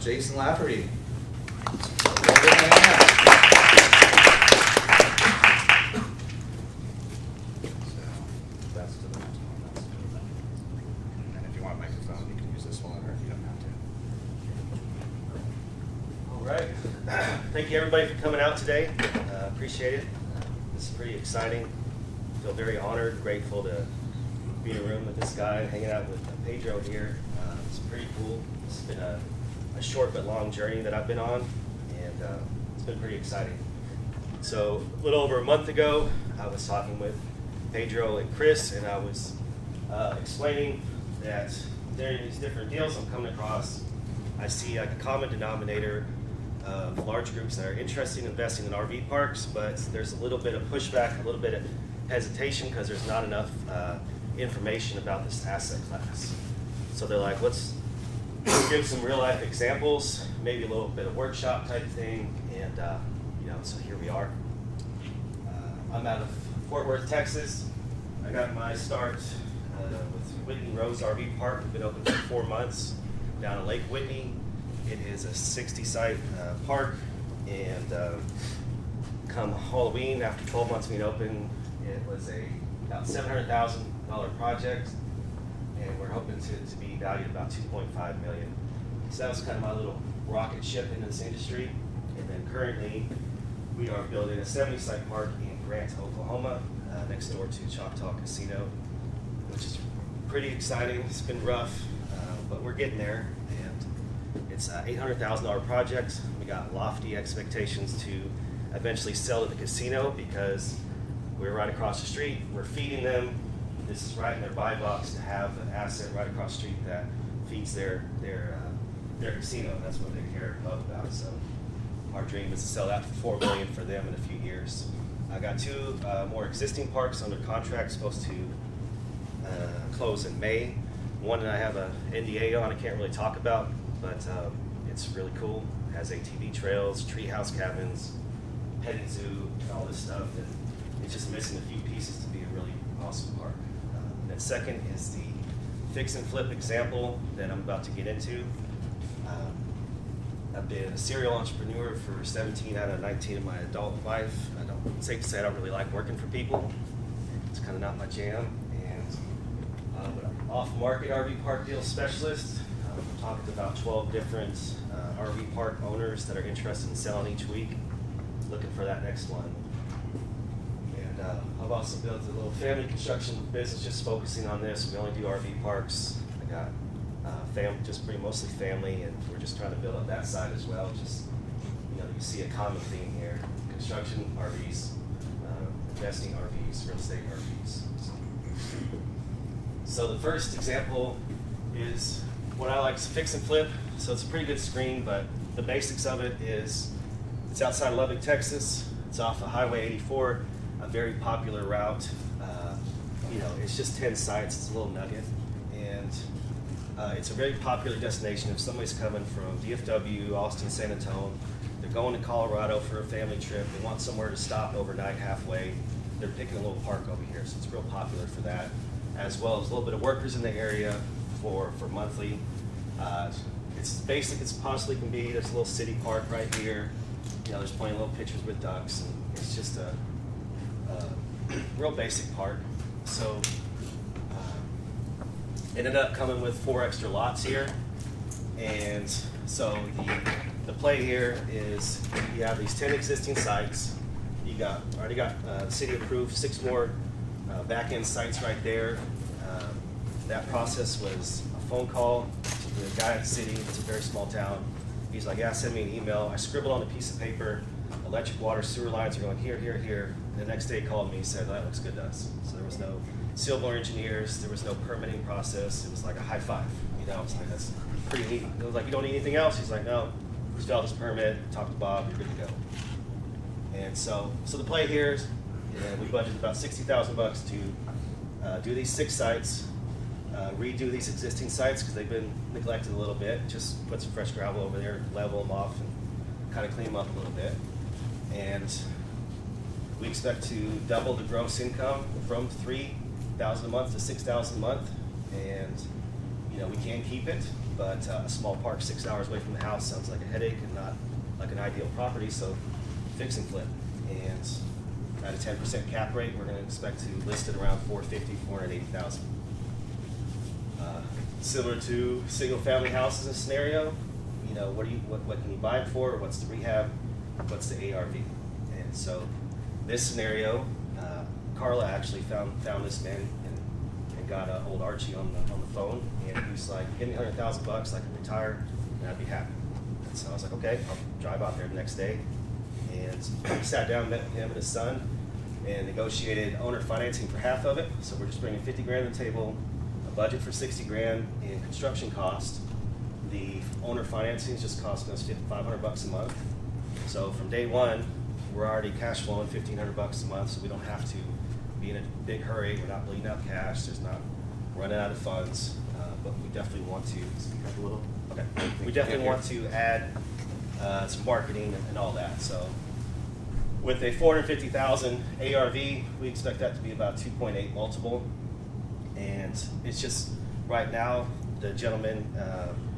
Jason Lafferty. And if you want a microphone, you can use this one, or if you don't have to. All right. Thank you everybody for coming out today. Appreciate it. This is pretty exciting. Feel very honored, grateful to be in a room with this guy, hanging out with Pedro here. It's pretty cool. It's been a short but long journey that I've been on, and it's been pretty exciting. So a little over a month ago, I was talking with Pedro and Chris, and I was explaining that during these different deals I'm coming across, I see like a common denominator of large groups that are interested in investing in RV parks, but there's a little bit of pushback, a little bit of hesitation because there's not enough information about this asset class. So they're like, let's give some real life examples, maybe a little bit of workshop type thing, and so here we are. I'm out of Fort Worth, Texas. I got my start with Whitney Rose RV Park. We've been open for 4 months down in Lake Whitney. It is a 60-site park, and come Halloween, after 12 months being open, it was about $700,000 project, and we're hoping to be valued about $2.5 million. So that was kind of my little rocket ship into this industry. And then currently, we are building a 70-site park in Grant, Oklahoma, next door to Choctaw Casino, which is pretty exciting. It's been rough, but we're getting there. And it's an $800,000 project. We got lofty expectations to eventually sell to the casino because we're right across the street. We're feeding them. This is right in their buy box to have an asset right across the street that feeds their casino. That's what they care about. So our dream is to sell that for $4 million for them in a few years. I got 2 more existing parks under contract, supposed to close in May. One that I have an NDA on, I can't really talk about, but it's really cool. It has ATV trails, treehouse cabins, petting zoo, and all this stuff. And it's just missing a few pieces to be a really awesome park. And then second is the fix and flip example that I'm about to get into. I've been a serial entrepreneur for 17 out of 19 of my adult life. It's safe to say I don't really like working for people. It's kind of not my jam. And but I'm off-market RV park deal specialist. I'm talking to about 12 different RV park owners that are interested in selling each week, looking for that next one. And I've also built a little family construction business just focusing on this. We only do RV parks. I got just pretty mostly family, and we're just trying to build up that side as well. Just, you see a common theme here: construction RVs, investing RVs, real estate RVs. So the first example is what I like to fix and flip. So it's a pretty good screen, but the basics of it is it's outside of Lubbock, Texas. It's off of Highway 84, a very popular route. It's just 10 sites. It's a little nugget, and it's a very popular destination. If somebody's coming from DFW, Austin, San Antonio, they're going to Colorado for a family trip, they want somewhere to stop overnight halfway, they're picking a little park over here. So it's real popular for that, as well as a little bit of workers in the area for monthly. It's as basic as it possibly can be. There's a little city park right here. There's plenty of little pictures with ducks, and it's just a real basic park. So ended up coming with 4 extra lots here, and so the play here is you have these 10 existing sites. You already got city approved 6 more back-end sites right there. That process was a phone call to the guy at the city. It's a very small town. He's like, yeah, send me an email. I scribbled on a piece of paper, electric, water, sewer lines are going here, here, here. And the next day he called me and said, that looks good to us. So there was no civil engineers, there was no permitting process. It was like a high five. It's like, that's pretty neat. It was like, you don't need anything else? He's like, no, just fill out this permit, talk to Bob, you're good to go. And so the play here is, we budgeted about $60,000 to do these 6 sites, redo these existing sites because they've been neglected a little bit. Just put some fresh gravel over there, level them off, and kind of clean them up a little bit. And we expect to double the gross income from $3,000 a month to $6,000 a month. And we can keep it, but a small park 6 hours away from the house sounds like a headache and not like an ideal property, so fix and flip. And at a 10% cap rate, we're going to expect to list it around $450,000, $480,000. Similar to single-family houses in a scenario, what can you buy it for? What's the rehab? What's the ARV? And so this scenario, Carla actually found this man and got old Archie on the phone, and he was like, "Give me $100,000, I can retire, and I'd be happy." And so I was like, "Okay, I'll drive out there the next day." And sat down, met with him and his son, and negotiated owner financing for half of it. So we're just bringing 50 grand to the table, a budget for 60 grand in construction cost. The owner financing is just costing us $500 a month. So from day one, we're already cash flowing $1,500 a month, so we don't have to be in a big hurry. We're not bleeding out cash. There's not running out of funds. But we definitely want to speak up a little. Okay. We definitely want to add some marketing and all that. So with a $450,000 ARV, we expect that to be about 2.8 multiple. And it's just right now the gentleman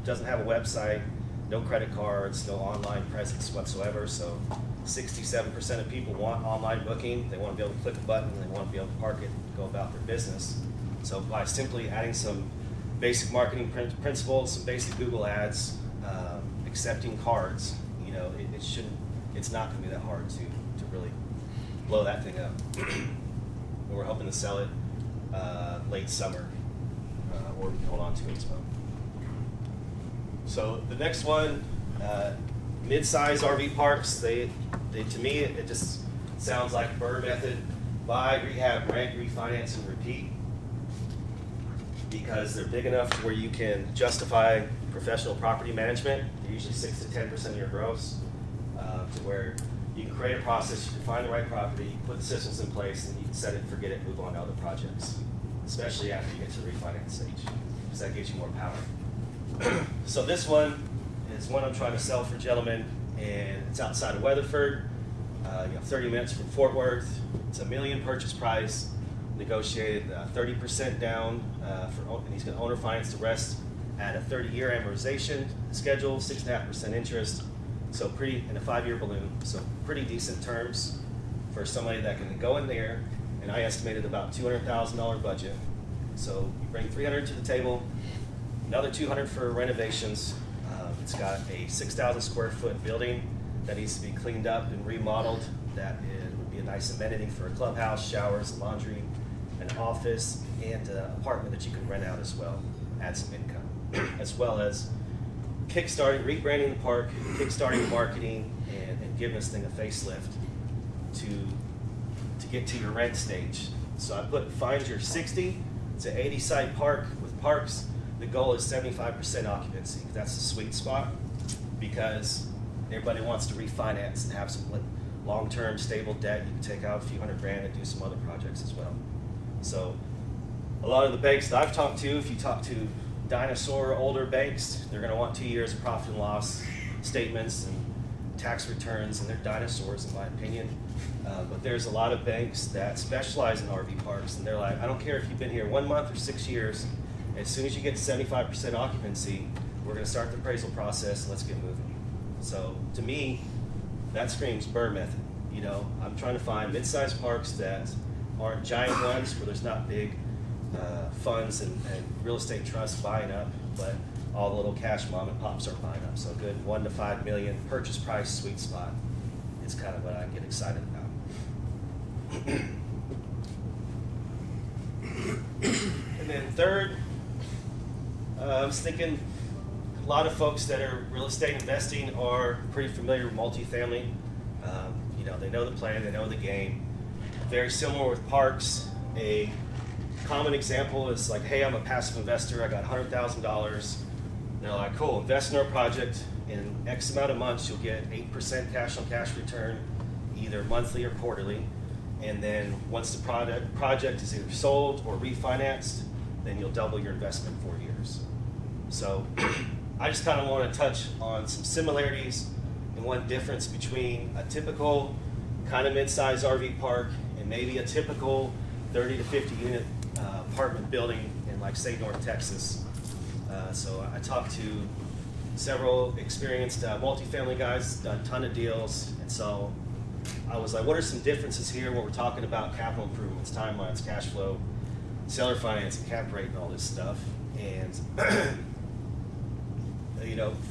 doesn't have a website, no credit cards, no online presence whatsoever. So 67% of people want online booking. They want to be able to click a button and they want to be able to park it and go about their business. So by simply adding some basic marketing principles, some basic Google ads, accepting cards, it's not going to be that hard to really blow that thing up. And we're hoping to sell it late summer, or we can hold on to it as well. So the next one, mid-size RV parks. They to me it just sounds like BRRRR method: buy, rehab, rent, refinance, and repeat. Because they're big enough to where you can justify professional property management. They're usually 6 to 10% of your gross, to where you can create a process, you can find the right property, you can put the systems in place, and you can set it, forget it, move on to other projects, especially after you get to the refinance stage, because that gives you more power. So this one is one I'm trying to sell for gentlemen, and it's outside of Weatherford. 30 minutes from Fort Worth. It's $1 million purchase price, negotiated 30% down, and he's going to owner finance the rest at a 30-year amortization schedule, 6.5% interest. So in a 5-year balloon, so pretty decent terms for somebody that can go in there, and I estimated about $200,000 budget. So you bring $300 to the table, another $200 for renovations. It's got a 6,000 square foot building that needs to be cleaned up and remodeled. That would be a nice amenity for a clubhouse, showers, laundry, an office, and an apartment that you can rent out as well, add some income, as well as kickstarting, rebranding the park, kickstarting marketing, and giving this thing a facelift to get to your rent stage. So I put find your 60. It's an 80 site park with parks. The goal is 75% occupancy. That's the sweet spot, because everybody wants to refinance and have some long-term stable debt. You can take out a few $100 grand and do some other projects as well. So a lot of the banks that I've talked to, if you talk to dinosaur older banks, they're going to want 2 years of profit and loss statements and tax returns, and they're dinosaurs in my opinion. But there's a lot of banks that specialize in RV parks, and they're like, I don't care if you've been here 1 month or 6 years, as soon as you get to 75% occupancy, we're going to start the appraisal process and let's get moving. So to me, that screams BRRRR method. I'm trying to find mid-sized parks that aren't giant ones where there's not big funds and real estate trusts buying up, but all the little cash mom and pops are buying up. So a good 1 to 5 million purchase price sweet spot is kind of what I get excited about. And then third, I was thinking a lot of folks that are real estate investing are pretty familiar with multifamily. They know the plan, they know the game. Very similar with parks. A common example is like, hey, I'm a passive investor, I got $100,000. They're like, cool, invest in our project. In X amount of months, you'll get 8% cash on cash return, either monthly or quarterly. And then once the project is either sold or refinanced, then you'll double your investment in 4 years. So I just kind of want to touch on some similarities and one difference between a typical kind of mid-sized RV park and maybe a typical 30 to 50 unit apartment building in, like, say, North Texas. So I talked to several experienced multifamily guys, done a ton of deals, and so I was like, what are some differences here when we're talking about capital improvements, timelines, cash flow, seller financing, cap rate, and all this stuff? And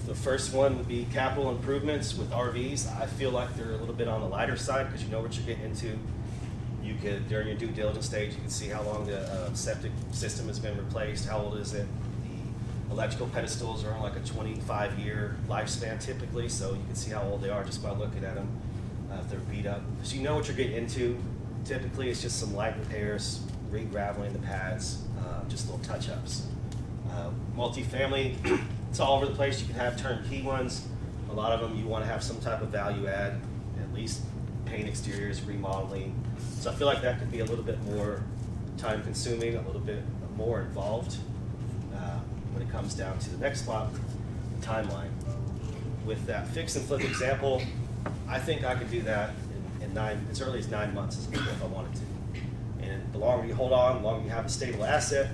the first one would be capital improvements with RVs. I feel like they're a little bit on the lighter side because you know what you're getting into. You could, during your due diligence stage, you can see how long the septic system has been replaced, how old is it. The electrical pedestals are on like a 25-year lifespan typically, so you can see how old they are just by looking at them, if they're beat up. So you know what you're getting into. Typically, it's just some light repairs, re-graveling the pads, just little touch-ups. Multifamily, it's all over the place. You can have turnkey ones. A lot of them you want to have some type of value add, at least paint exteriors, remodeling. So I feel like that could be a little bit more time consuming, a little bit more involved when it comes down to the next spot, the timeline. With that fix and flip example, I think I could do that in as early as 9 months if I wanted to. And the longer you hold on, the longer you have a stable asset,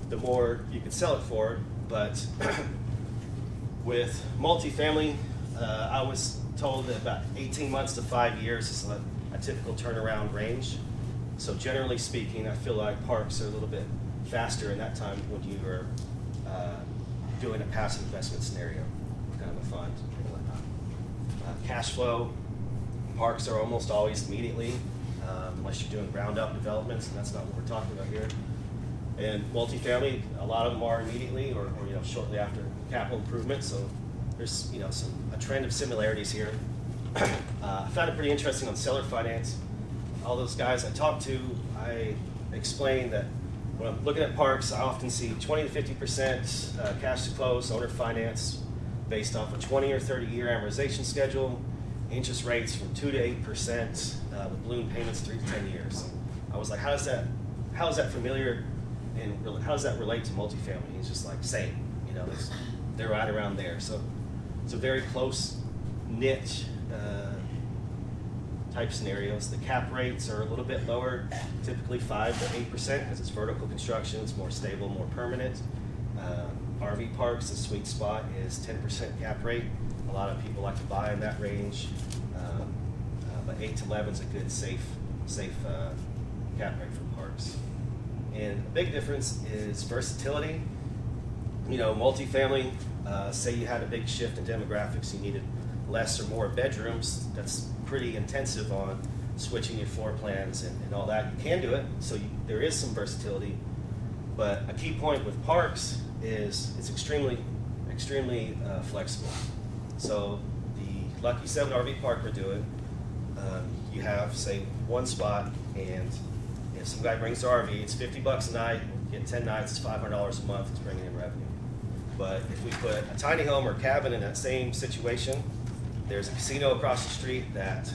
the more you can sell it for. But with multifamily, I was told that about 18 months to 5 years is a typical turnaround range. So generally speaking, I feel like parks are a little bit faster in that time when you are doing a passive investment scenario, kind of a fund and whatnot. Cash flow, parks are almost always immediately, unless you're doing ground up developments, and that's not what we're talking about here. And multifamily, a lot of them are immediately or shortly after capital improvement. So there's a trend of similarities here. I found it pretty interesting on seller finance. All those guys I talked to, I explained that when I'm looking at parks, I often see 20 to 50% cash to close, owner finance, based off a 20 or 30 year amortization schedule, interest rates from 2 to 8%, with balloon payments 3 to 10 years. I was like, how is that familiar, and how does that relate to multifamily? He's just like, same, they're right around there. So it's a very close knit type scenarios. The cap rates are a little bit lower, typically 5 to 8%, because it's vertical construction, it's more stable, more permanent. RV parks, the sweet spot is 10% cap rate. A lot of people like to buy in that range, but 8 to 11 is a good safe cap rate for parks. And a big difference is versatility. Multifamily, say you had a big shift in demographics, you needed less or more bedrooms, that's pretty intensive on switching your floor plans and all that. You can do it, so there is some versatility, but a key point with parks is it's extremely flexible. So the Lucky 7 RV park we're doing, you have, say, one spot, and if some guy brings their RV, it's $50 a night, you get 10 nights, it's $500 a month, it's bringing in revenue. But if we put a tiny home or cabin in that same situation, there's a casino across the street that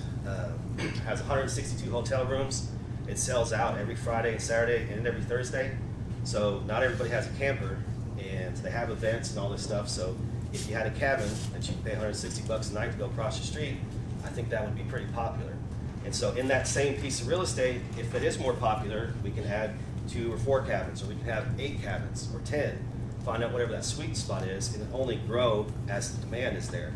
has 162 hotel rooms. It sells out every Friday and Saturday and every Thursday. So not everybody has a camper, and they have events and all this stuff. So if you had a cabin that you pay $160 a night to go across the street, I think that would be pretty popular. And so in that same piece of real estate, if it is more popular, we can add 2 or 4 cabins, or we can have 8 cabins or 10, find out whatever that sweet spot is, and only grow as the demand is there.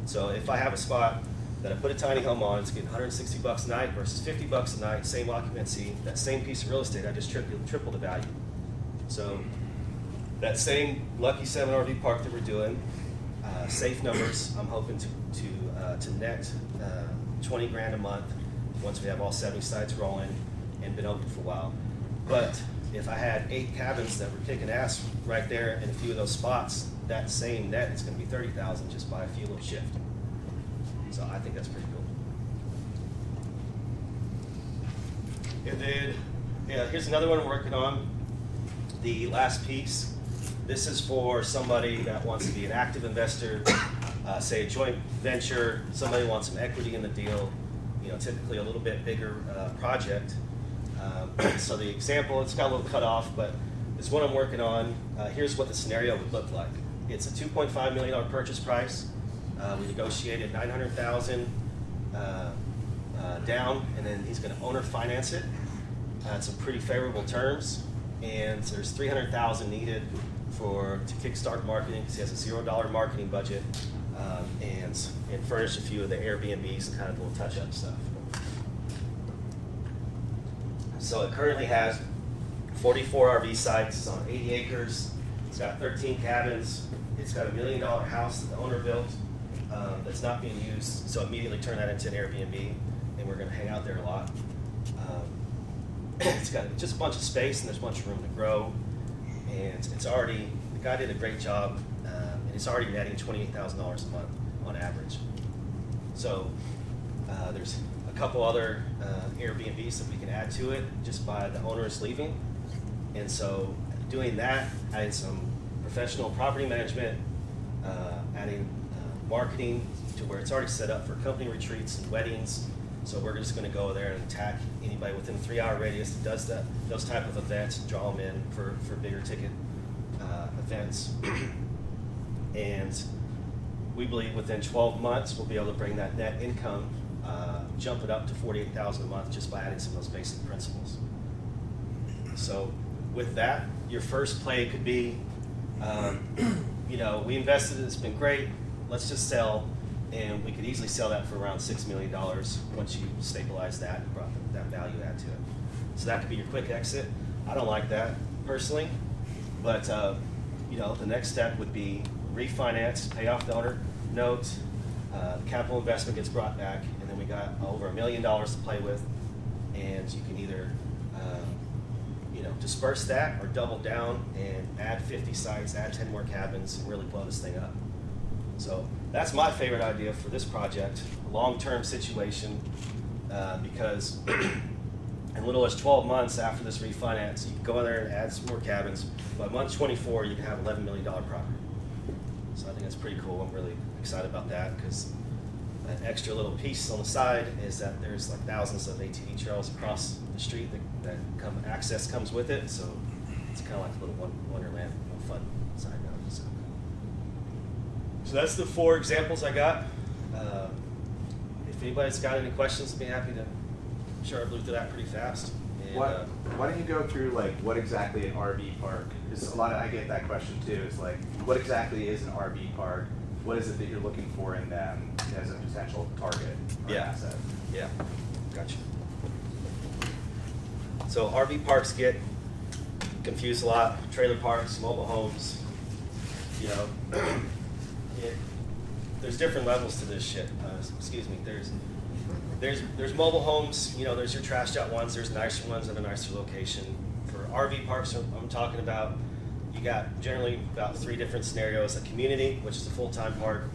So if I have a spot that I put a tiny home on, it's getting $160 a night versus $50 a night, same occupancy, that same piece of real estate, I just triple the value. So that same Lucky 7 RV park that we're doing, safe numbers, I'm hoping to net 20 grand a month once we have all 70 sites rolling and been open for a while. But if I had 8 cabins that were kicking ass right there in a few of those spots, that same net is going to be $30,000 just by a few little shift. So I think that's pretty cool. And then, here's another one we're working on. The last piece. This is for somebody that wants to be an active investor, say a joint venture. Somebody wants some equity in the deal. Typically a little bit bigger project. So the example, it's got a little cut off, but this one I'm working on. Here's what the scenario would look like. It's a $2.5 million purchase price. We negotiated $900,000 down, and then he's going to owner finance it at some pretty favorable terms. and there's $300,000 needed to kickstart marketing because he has a $0 marketing budget, and furnish a few of the Airbnbs and kind of little touch-up stuff. So it currently has 44 RV sites. It's on 80 acres. It's got 13 cabins. It's got a $1 million house that the owner built that's not being used. So immediately turn that into an Airbnb, and we're going to hang out there a lot. It's got just a bunch of space, and there's a bunch of room to grow. And it's already, the guy did a great job, and it's already netting $28,000 a month on average. So there's a couple other Airbnbs that we can add to it just by the owners leaving. And so doing that, adding some professional property management, adding marketing to where it's already set up for company retreats and weddings. So we're just going to go there and attack anybody within a 3-hour radius that does those type of events, draw them in for bigger ticket events. And we believe within 12 months we'll be able to bring that net income, jump it up to $48,000 a month just by adding some of those basic principles. So with that, your first play could be, we invested, it's been great, let's just sell. And we could easily sell that for around $6 million once you stabilize that and brought that value add to it. So that could be your quick exit. I don't like that personally, but the next step would be refinance, pay off the owner note, capital investment gets brought back, and then we got over $1 million to play with, and you can either disperse that or double down and add 50 sites, add 10 more cabins, and really blow this thing up. So that's my favorite idea for this project, a long-term situation, because in little as 12 months after this refinance, you can go in there and add some more cabins. By month 24, you can have $11 million property. So I think that's pretty cool. I'm really excited about that because that extra little piece on the side is that there's like thousands of ATV trails across the street that access comes with it. So it's kind of like a little wonderland, fun side note. So that's the 4 examples I got. If anybody's got any questions, I'd be happy to. I'm sure I blew through that pretty fast. And, why don't you go through like what exactly an RV park is? I get that question too. It's like, what exactly is an RV park? What is it that you're looking for in them as a potential target or asset? Yeah, gotcha. So RV parks get confused a lot. Trailer parks, mobile homes. There's different levels to this shit. There's mobile homes. There's your trashed out ones. There's nicer ones at a nicer location. For RV parks, I'm talking about, you got generally about 3 different scenarios: a community, which is a full-time park,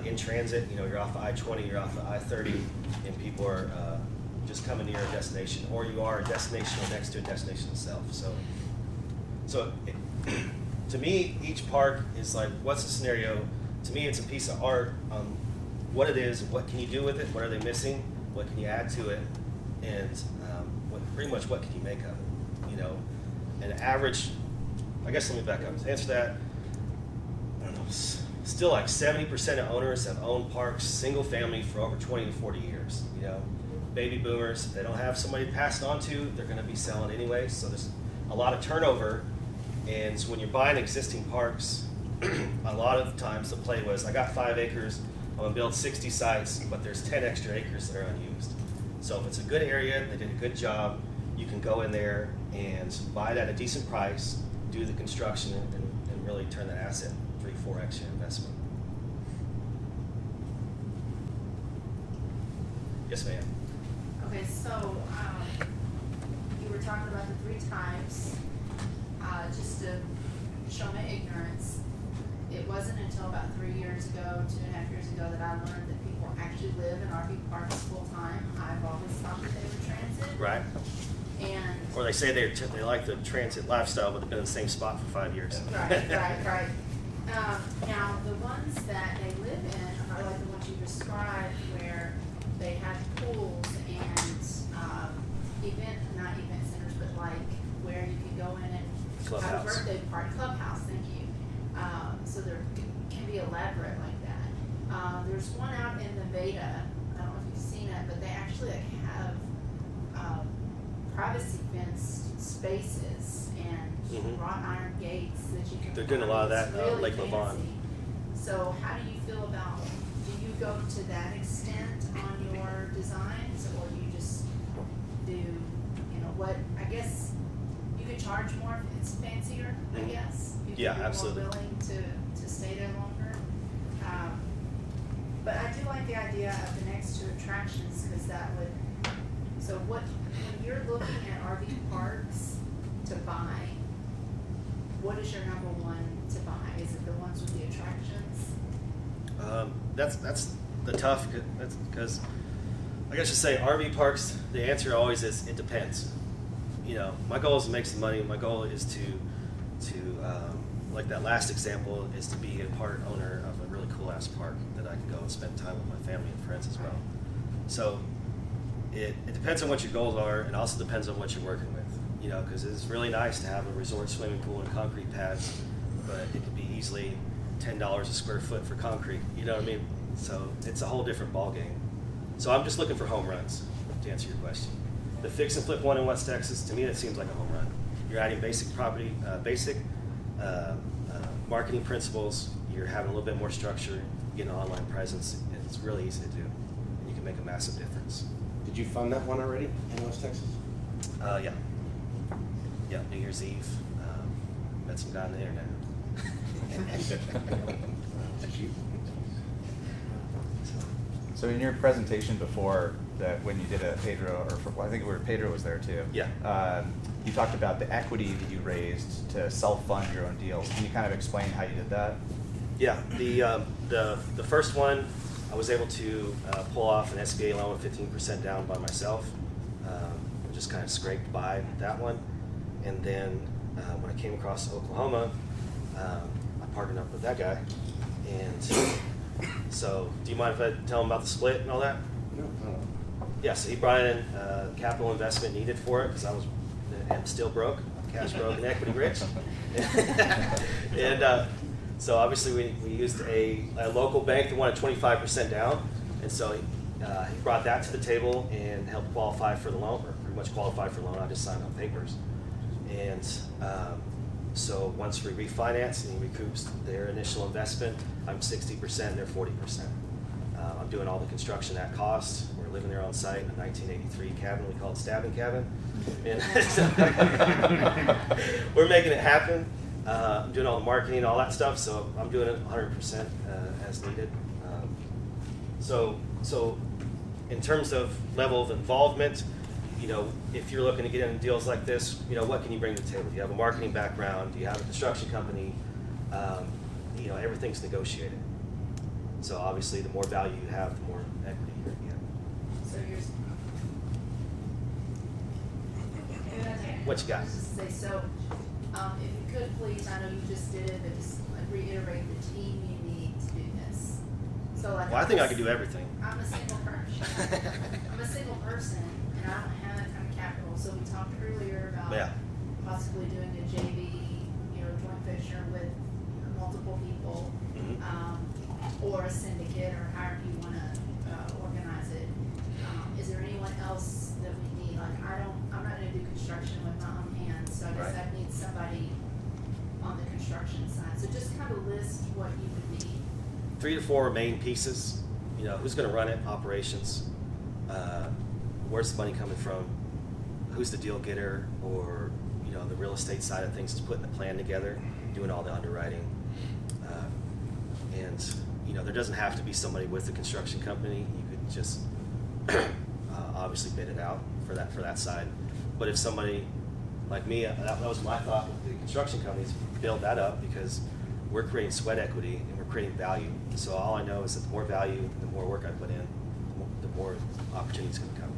in transit. You're off of I-20, you're off of I-30, and people are just coming to your destination, or you are a destination or next to a destination itself. So to me, each park is like, what's the scenario? To me, it's a piece of art on what it is, what can you do with it, what are they missing, what can you add to it, and pretty much what can you make of it. An average, I guess let me back up. To answer that, I don't know, still like 70% of owners have owned parks, single family, for over 20 to 40 years. Baby boomers, if they don't have somebody to pass it on to, they're going to be selling anyway, so there's a lot of turnover. And so when you're buying existing parks, a lot of times the play was, I got 5 acres, I'm going to build 60 sites, but there's 10 extra acres that are unused. So if it's a good area, they did a good job, you can go in there and buy it at a decent price, do the construction, and really turn that asset 3-4x your investment. Yes, ma'am. Okay, so you were talking about the 3 types. Just to show my ignorance, it wasn't until about 3 years ago, 2.5 years ago, that I learned that people actually live in RV parks full time. I've always thought that they were transit. Right. And Or they say they like the transit lifestyle, but they've been in the same spot for 5 years. Right. Now, the ones that they live in are like the ones you described, where they have pools and not event centers, but like where you can go in and Clubhouse. have a birthday party. Clubhouse, thank you. So there can be elaborate like that. There's one out in Nevada, I don't know if you've seen it, but they actually have privacy fenced spaces, and Mhm. wrought iron gates that you can. They're doing a lot of that, It's really Lake Lavon. fancy. So how do you feel about, do you go to that extent on your designs, or you just do, you know, what, I guess, you could charge more if it's fancier, I Mhm. guess. Yeah, If absolutely. you're more willing to stay there longer. But I do like the idea of the next two attractions, because that would, so what, when you're looking at RV parks to buy, what is your number one to buy? Is it the ones with the attractions? That's the tough, because I guess you say RV parks, the answer always is it depends. You know, my goal is to make some money. My goal is to like that last example, is to be a part owner of a really cool ass park that I can go and spend time with my family and friends as well. So it depends on what your goals are, and also depends on what you're working with. You know, because it's really nice to have a resort swimming pool and concrete pads, but it could be easily $10 a square foot for concrete. You know what I mean? So it's a whole different ball game. So I'm just looking for home runs, to answer your question. The fix and flip one in West Texas, to me, that seems like a home run. You're adding basic marketing principles. You're having a little bit more structure. You get an online presence, and it's really easy to do, and you can make a massive difference. Did you fund that one already in West Texas? Yeah. Yeah, New Year's Eve. Met some guy on the internet. So in your presentation before, that when you did a Pedro, or I think Pedro was there too. Yeah. You talked about the equity that you raised to self-fund your own deals. Can you kind of explain how you did that? Yeah, the first one, I was able to pull off an SBA loan with 15% down by myself. Just kind of scraped by that one. And then when I came across Oklahoma, I partnered up with that guy. And so, do you mind if I tell him about the split and all that? No. Yeah, so he brought in capital investment needed for it, because I'm still broke, cash broke and equity rich. And so obviously we used a local bank that wanted 25% down, and so he brought that to the table and helped qualify for the loan, or pretty much qualified for the loan. I just signed on papers. And so once we refinance and he recoups their initial investment, I'm 60%, they're 40%. I'm doing all the construction at cost. We're living there on site in a 1983 cabin. We call it Stabbing Cabin. And we're making it happen. I'm doing all the marketing, all that stuff, so I'm doing it 100% as needed. So in terms of level of involvement, you know, if you're looking to get into deals like this, you know, what can you bring to the table? Do you have a marketing background? Do you have a construction company? You know, everything's negotiated. So obviously, the more value you have, the more equity you're going to get. So What you got? I was just say, so, if you could please, I know you just did it, but just like reiterate the team you need to do this. So like. Well, I think I could do everything. I'm a single person. I'm a single person, and I don't have that kind of capital, so we talked earlier about. Yeah. Possibly doing a JV, you know, joint venture with multiple people. Mhm. Or a syndicate, or however you wanna, organize it. Is there anyone else that we need? Like, I'm not gonna do construction with my own hands, so I guess Right. I need somebody on the construction side. So just kind of list what you would need. 3 to 4 main pieces. You know, who's going to run it? Operations. Where's the money coming from? Who's the deal getter? Or, you know, the real estate side of things is putting the plan together, doing all the underwriting. And, you know, there doesn't have to be somebody with the construction company. You could just obviously bid it out for that side. But if somebody like me, that was my thought with the construction companies, build that up, because we're creating sweat equity and we're creating value. So all I know is that the more value, the more work I put in, the more opportunities going to come.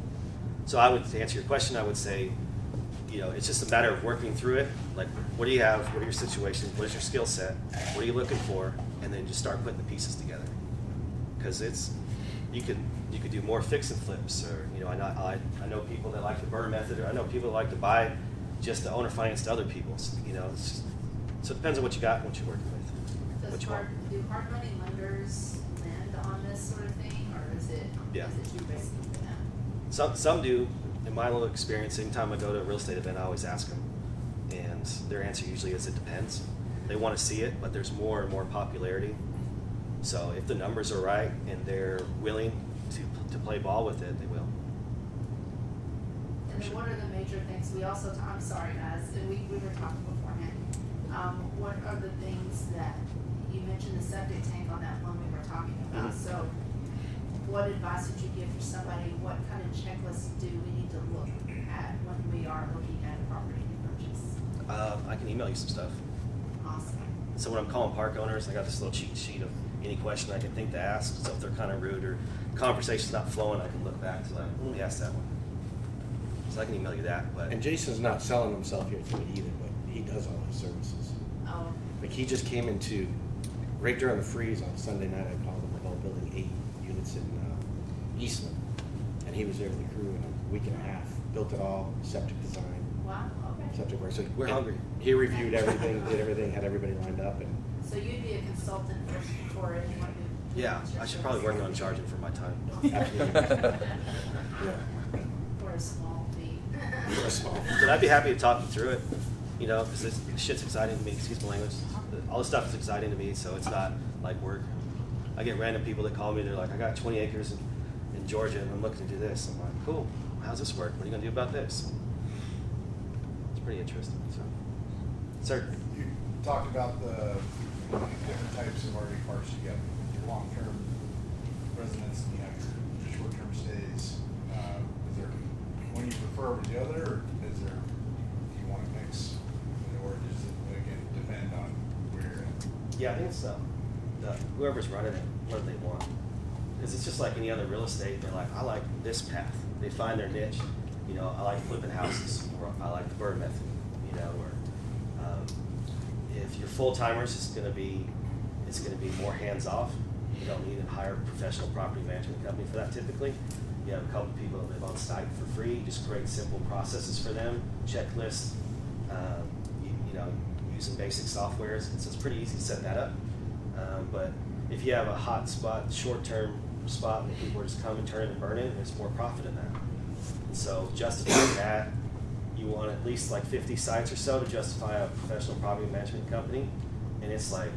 So I would, to answer your question, I would say, you know, it's just a matter of working through it. Like, what do you have? What are your situations? What is your skill set? What are you looking for? And then just start putting the pieces together. Because you could do more fix and flips, or, you know, I know people that like the burner method, or I know people that like to buy just to owner finance to other people's. You know, it's just, so it depends on what you got and what you're working with. What you want. Do hard money lenders lend on this sort of thing, or is it too risky for them? Some do. In my little experience, anytime I go to a real estate event, I always ask them. And and their answer usually is it depends. They want to see it, but there's more and more popularity. So if the numbers are right and they're willing to play ball with it, they will. And then what are the major things, we also, I'm sorry guys, and we were talking beforehand. What are the things that, you mentioned the septic tank on that one we were talking about, Mhm. so what advice would you give for somebody, what kind of checklist do we need to look at when we are looking at a property to purchase? I can email you some stuff. Awesome. So when I'm calling park owners, I got this little cheat sheet of any question I can think to ask. So if they're kind of rude or conversation's not flowing, I can look back to like, let me ask that one. So I can email you that. But And Jason's not selling himself here today either, but he does all his services. Oh, Like he just came into, right during the freeze on Sunday night, I called him about building 8 units in Eastland. And he was there with the crew in a week and a half, built it all, septic design, wow, okay. septic work. So We're hungry. He reviewed everything, did everything, had everybody lined up, and So you'd be a consultant for anyone who. yeah, I should probably work on charging for my time. absolutely. Yeah. For a small fee. We're small. But I'd be happy to talk you through it, you know, because this shit's exciting to me. Excuse my language. All this stuff is exciting to me, so it's not like work. I get random people that call me. They're like, I got 20 acres in Georgia, and I'm looking to do this. I'm like, cool. How's this work? What are you gonna do about this? It's pretty interesting. So, sir. You talked about the different types of RV parks. You got your long-term residents, and you have your short-term stays. Is there one you prefer over the other, or is there, do you want to mix, or does it, again, depend on where you're at? Yeah, I think it's whoever's running it, what they want. Because it's just like any other real estate. They're like, I like this path. They find their niche. You know, I like flipping houses, or I like the bird method. You know, or if you're full timers, it's gonna be more hands off. You don't need to hire a professional property management company for that. Typically, you have a couple of people that live on site for free. Just create simple processes for them, checklists. You know, using basic softwares. So it's pretty easy to set that up. But if you have a hot spot, short-term spot where people are just coming, turning, and burning, there's more profit in that. And so justifying that, you want at least like 50 sites or so to justify a professional property management company. And it's like,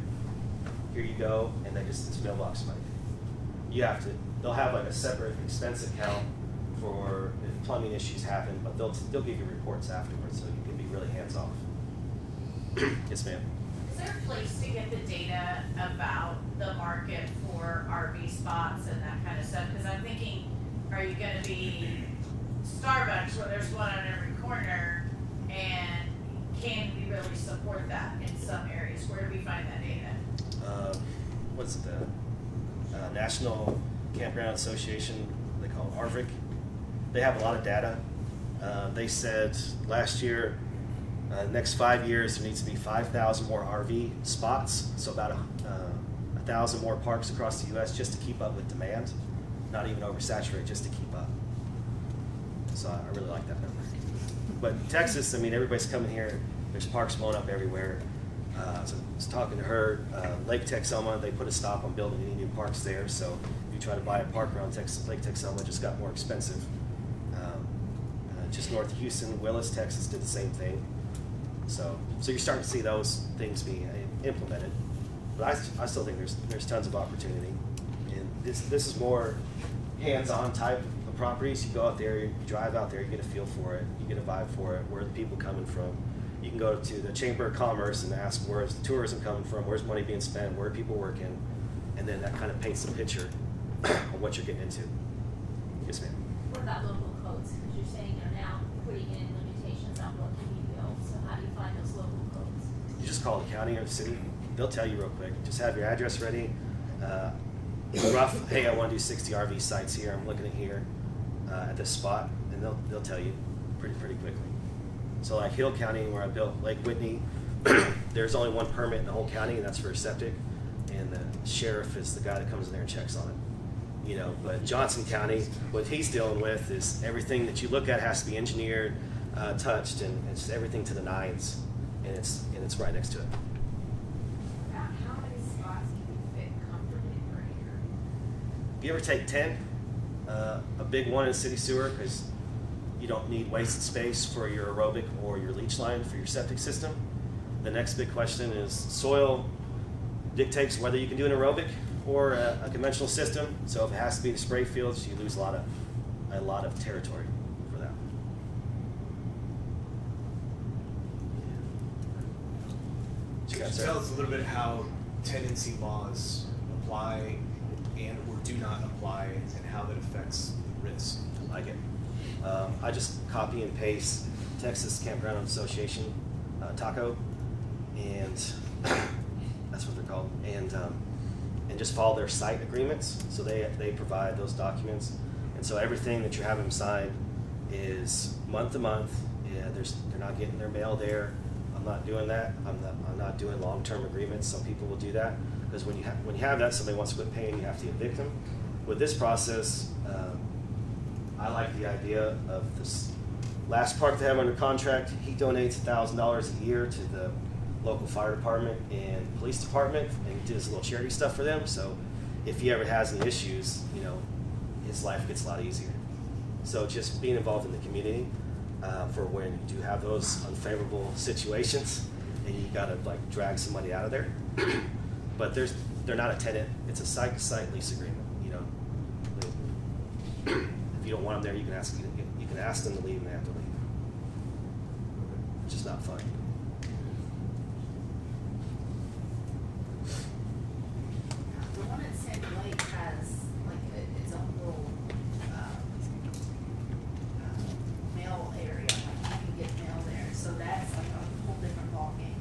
here you go, and it's mailbox money. You have to, they'll have like a separate expense account for if plumbing issues happen, but they'll give you reports afterwards, so you can be really hands-off. Yes, ma'am. Is there a place to get the data about the market for RV spots and that kind of stuff? Because I'm thinking, are you gonna be Starbucks where there's one on every corner, and can we really support that in some areas? Where do we find that data? What's it, the National Campground Association, they call it ARVIC. They have a lot of data. They said last year, next 5 years, there needs to be 5,000 more RV spots, so about 1,000 more parks across the U.S. just to keep up with demand, not even oversaturate, just to keep up. So I really like that number. But Texas, I mean, everybody's coming here. There's parks blowing up everywhere. So I was talking to her, Lake Texoma, they put a stop on building any new parks there. So if you try to buy a park around Texas, Lake Texoma, it just got more expensive. Just north of Houston, Willis, Texas did the same thing. So you're starting to see those things being implemented. But I still think there's tons of opportunity. And this is more hands-on type of properties. You go out there, you drive out there, you get a feel for it, you get a vibe for it, where are the people coming from. You can go to the Chamber of Commerce and ask, where's the tourism coming from, where's money being spent, where are people working, and then that kind of paints a picture of what you're getting into. Yes, ma'am. What about local codes? Because you're saying they're now putting in limitations on what can be built, so how do you find those local codes? You just call the county or the city. They'll tell you real quick. Just have your address ready. Rough, hey, I want to do 60 RV sites here. I'm looking at here at this spot, and they'll tell you pretty quickly. So like Hill County, where I built Lake Whitney, there's only one permit in the whole county, and that's for a septic. And the sheriff is the guy that comes in there and checks on it. You know, but Johnson County, what he's dealing with is everything that you look at has to be engineered, touched, and it's everything to the nines, and it's right next to it. How many spots can you fit comfortably per acre? If you ever take 10, a big one in city sewer, because you don't need wasted space for your aerobic or your leach line for your septic system. The next big question is soil dictates whether you can do an aerobic or a conventional system. So if it has to be the spray fields, you lose a lot of territory for that. What you got, Could you sir? tell us a little bit how tenancy laws apply and or do not apply, and how that affects risk? I like it. I just copy and paste Texas Campground Association, TACO, and that's what they're called, and just follow their site agreements. So they provide those documents, and so everything that you're having signed is month to month. Yeah, they're not getting their mail there. I'm not doing that. I'm not doing long-term agreements. Some people will do that because when you have that, somebody wants to quit paying, you have to evict them. With this process, I like the idea of this last park they have under contract. He donates $1,000 a year to the local fire department and police department, and he does a little charity stuff for them. So if he ever has any issues, his life gets a lot easier. So just being involved in the community for when you do have those unfavorable situations and you gotta drag somebody out of there. But they're not a tenant. It's a site-to-site lease agreement. If you don't want them there, you can ask them to leave, and they have to leave. It's just not fun. The one at Sandy Lake has its own little, mail area, you can get mail there, so that's like a whole different ballgame.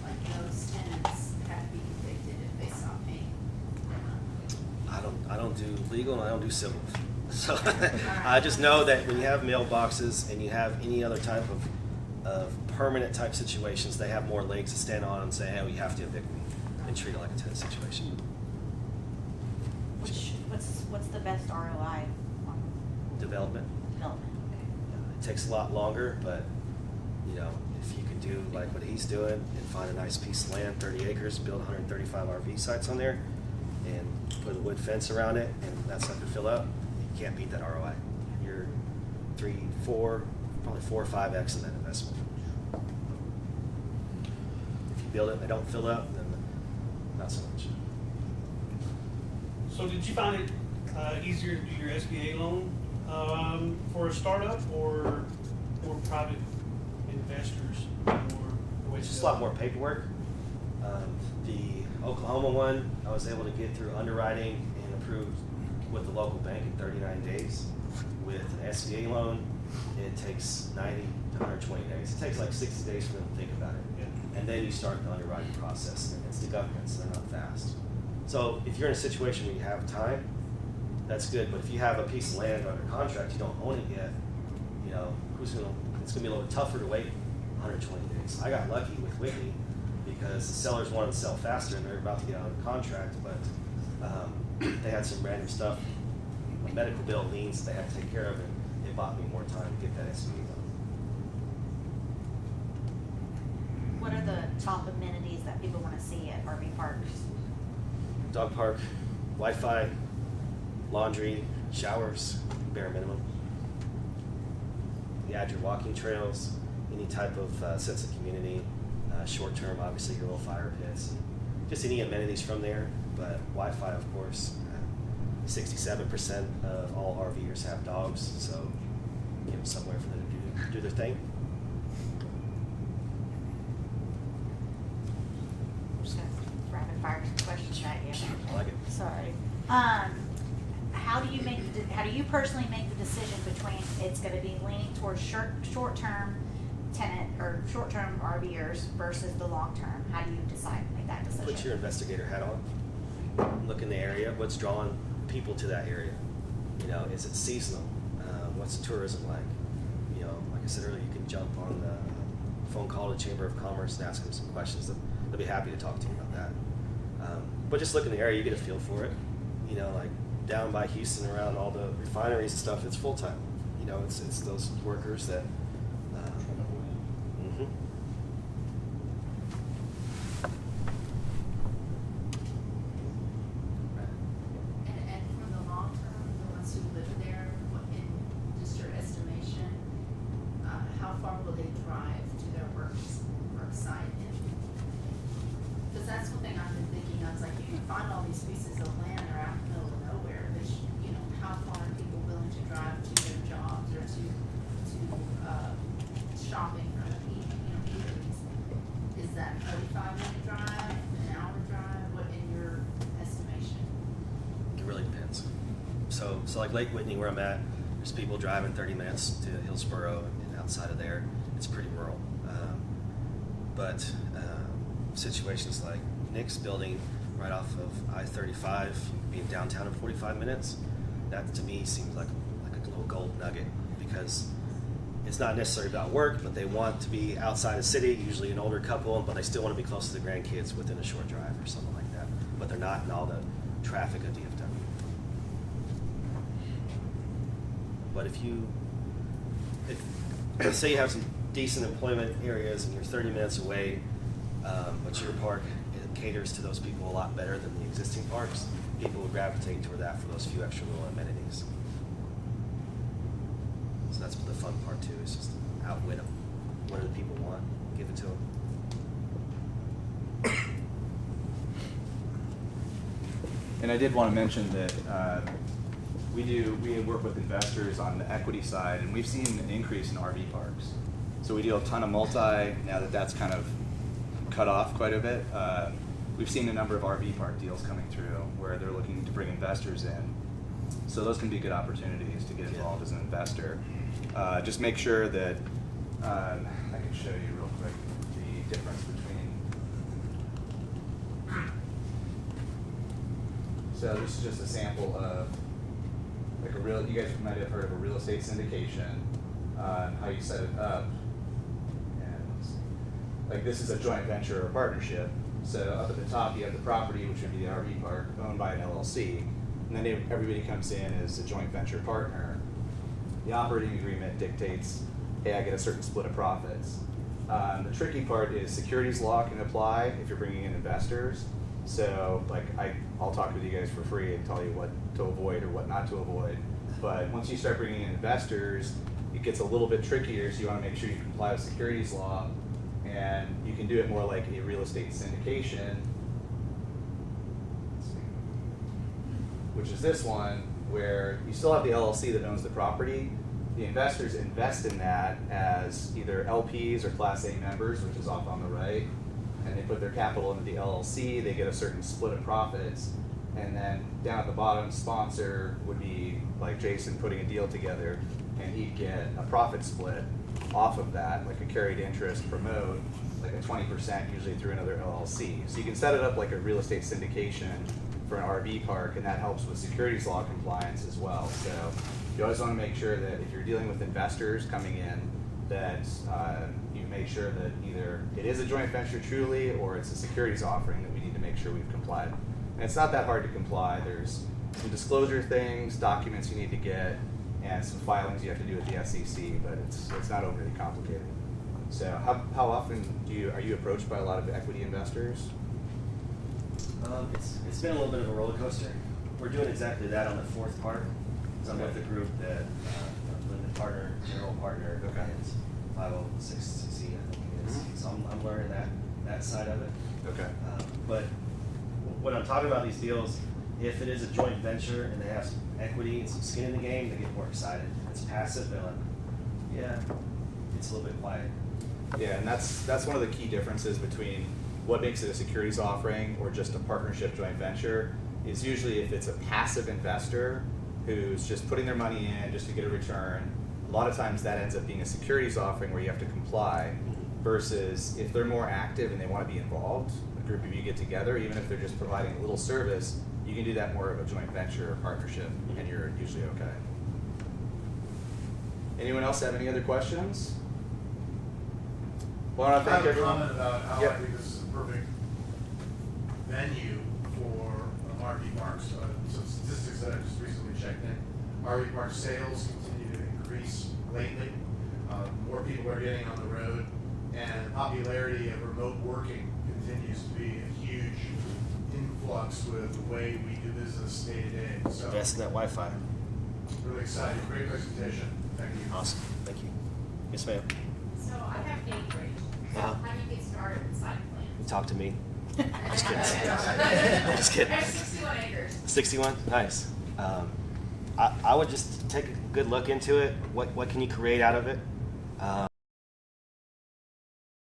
And those tenants have to be evicted if they stop paying. I don't do legal and I don't do civil. So I just know that when you have mailboxes and you have any other type of permanent type situations, they have more legs to stand on and say, hey, you have to evict me, and treat it like a tenant situation. What's the best ROI on Development. development? It takes a lot longer, but if you can do like what he's doing and find a nice piece of land, 30 acres, build 135 RV sites on there, and put a wood fence around it, and that sucker fill up, you can't beat that ROI. You're 3, 4, probably 4 or 5x in that investment. If you build it and they don't fill up, then not so much. So did you find it easier to do your SBA loan for a startup or private investors? It's just a lot more paperwork. The Oklahoma one, I was able to get through underwriting and approved with the local bank in 39 days. With an SBA loan, it takes 90 to 120 days. It takes like 60 days for them to think about it. Yeah. And then you start the underwriting process, and it's the government, so they're not fast. So if you're in a situation where you have time, that's good. But if you have a piece of land under contract, you don't own it yet, it's gonna be a little bit tougher to wait 120 days. I got lucky with Whitney because the sellers wanted to sell faster and they're about to get out of the contract, but they had some random stuff, a medical bill liens that they had to take care of, and it bought me more time to get that SBA done. What are the top amenities that people want to see at RV parks? Dog park, Wi-Fi, laundry, showers, bare minimum. You add your walking trails, any type of sense of community, short-term, obviously your little fire pits, and just any amenities from there. But Wi-Fi, of course, 67% of all RVers have dogs, so give them somewhere for them to do their thing. I'm just gonna rapid fire some questions at you. I like it. Sorry. How do you personally make the decision between it's gonna be leaning towards short-term tenant or short-term RVers versus the long-term? How do you decide, make that decision? Put your investigator hat on. Look in the area. What's drawing people to that area? Is it seasonal? What's the tourism like? Like I said earlier, you can jump on the phone call to Chamber of Commerce and ask them some questions. They'll be happy to talk to you about that. But just look in the area, you get a feel for it. Like down by Houston, around all the refineries and stuff, it's full time. It's those workers that. Mhm. And for the long term, the ones who live there, what in just your estimation, find all these pieces of land that are out in the middle of nowhere, that you know, how far are people willing to drive to their jobs or to shopping for eateries? Is that 35-minute drive, an hour drive, what in your estimation? It really depends. So like Lake Whitney, where I'm at, there's people driving 30 minutes to Hillsboro, and outside of there, it's pretty rural. But situations like Nick's building right off of I-35, being downtown in 45 minutes, that to me seems like a little gold nugget, because it's not necessarily about work, but they want to be outside the city, usually an older couple, but they still want to be close to the grandkids within a short drive or something like that. But they're not in all the traffic of DFW. But if say you have some decent employment areas and you're 30 minutes away, but your park caters to those people a lot better than the existing parks, people will gravitate toward that for those few extra little amenities. So that's the fun part too, is just outwit them. What do the people want? Give it to them. And I did want to mention that we work with investors on the equity side, and we've seen an increase in RV parks. So we do a ton of multi, now that that's kind of cut off quite a bit. We've seen a number of RV park deals coming through where they're looking to bring investors in. So those can be good opportunities to get involved as an investor. Just make sure that, I can show you real quick the difference between. So this is just a sample of like you guys might have heard of a real estate syndication, how you set it up. And like this is a joint venture or partnership. So up at the top you have the property, which would be the RV park, owned by an LLC. And then everybody comes in as a joint venture partner. The operating agreement dictates, hey, I get a certain split of profits. The tricky part is securities law can apply if you're bringing in investors. So like I'll talk with you guys for free and tell you what to avoid or what not to avoid. But once you start bringing in investors, it gets a little bit trickier, so you want to make sure you comply with securities law. And you can do it more like a real estate syndication, which is this one, where you still have the LLC that owns the property. The investors invest in that as either LPs or Class A members, which is off on the right, and they put their capital into the LLC, they get a certain split of profits, and then down at the bottom, sponsor would be like Jason putting a deal together, and he'd get a profit split off of that, like a carried interest promote, like a 20% usually through another LLC. So you can set it up like a real estate syndication for an RV park, and that helps with securities law compliance as well. So you always want to make sure that if you're dealing with investors coming in, that you make sure that either it is a joint venture truly, or it's a securities offering that we need to make sure we've complied. And it's not that hard to comply. There's some disclosure things, documents you need to get, and some filings you have to do with the SEC, but it's not overly complicated. So how often are you approached by a lot of equity investors? It's been a little bit of a roller coaster. We're doing exactly that on the fourth part. So I'm with the group that limited partner, general partner, Okay. and 506cc, I think it is. Mhm. So I'm learning that side of it. Okay. But when I'm talking about these deals, if it is a joint venture and they have some equity and some skin in the game, they get more excited. If it's passive, they're like, yeah, it's a little bit quiet. Yeah, and that's one of the key differences between what makes it a securities offering or just a partnership joint venture. Is usually if it's a passive investor who's just putting their money in just to get a return, a lot of times that ends up being a securities offering where you have to comply, versus if they're more active and they want to be involved, a group of you get together, even if they're just providing a little service, you can do that more of a joint venture or partnership, and you're usually okay. Anyone else have any other questions? Well, I I thank have a everyone. comment about how Yep. I think this is a perfect venue for RV parks. Some statistics that I just recently checked in. RV park sales continue to increase lately. More people are getting on the road, and the popularity of remote working continues to be a huge influx with the way we do business day to day. So Invest in that Wi-Fi. really excited. Great presentation. Thank you. Awesome. Thank you. Yes, ma'am. So I have acreage. So Uh-huh. how do you get started with site plan? Talk to me. Just kidding. Just kidding. I have 61 acres. 61, nice. I would just take a good look into it. What can you create out of it?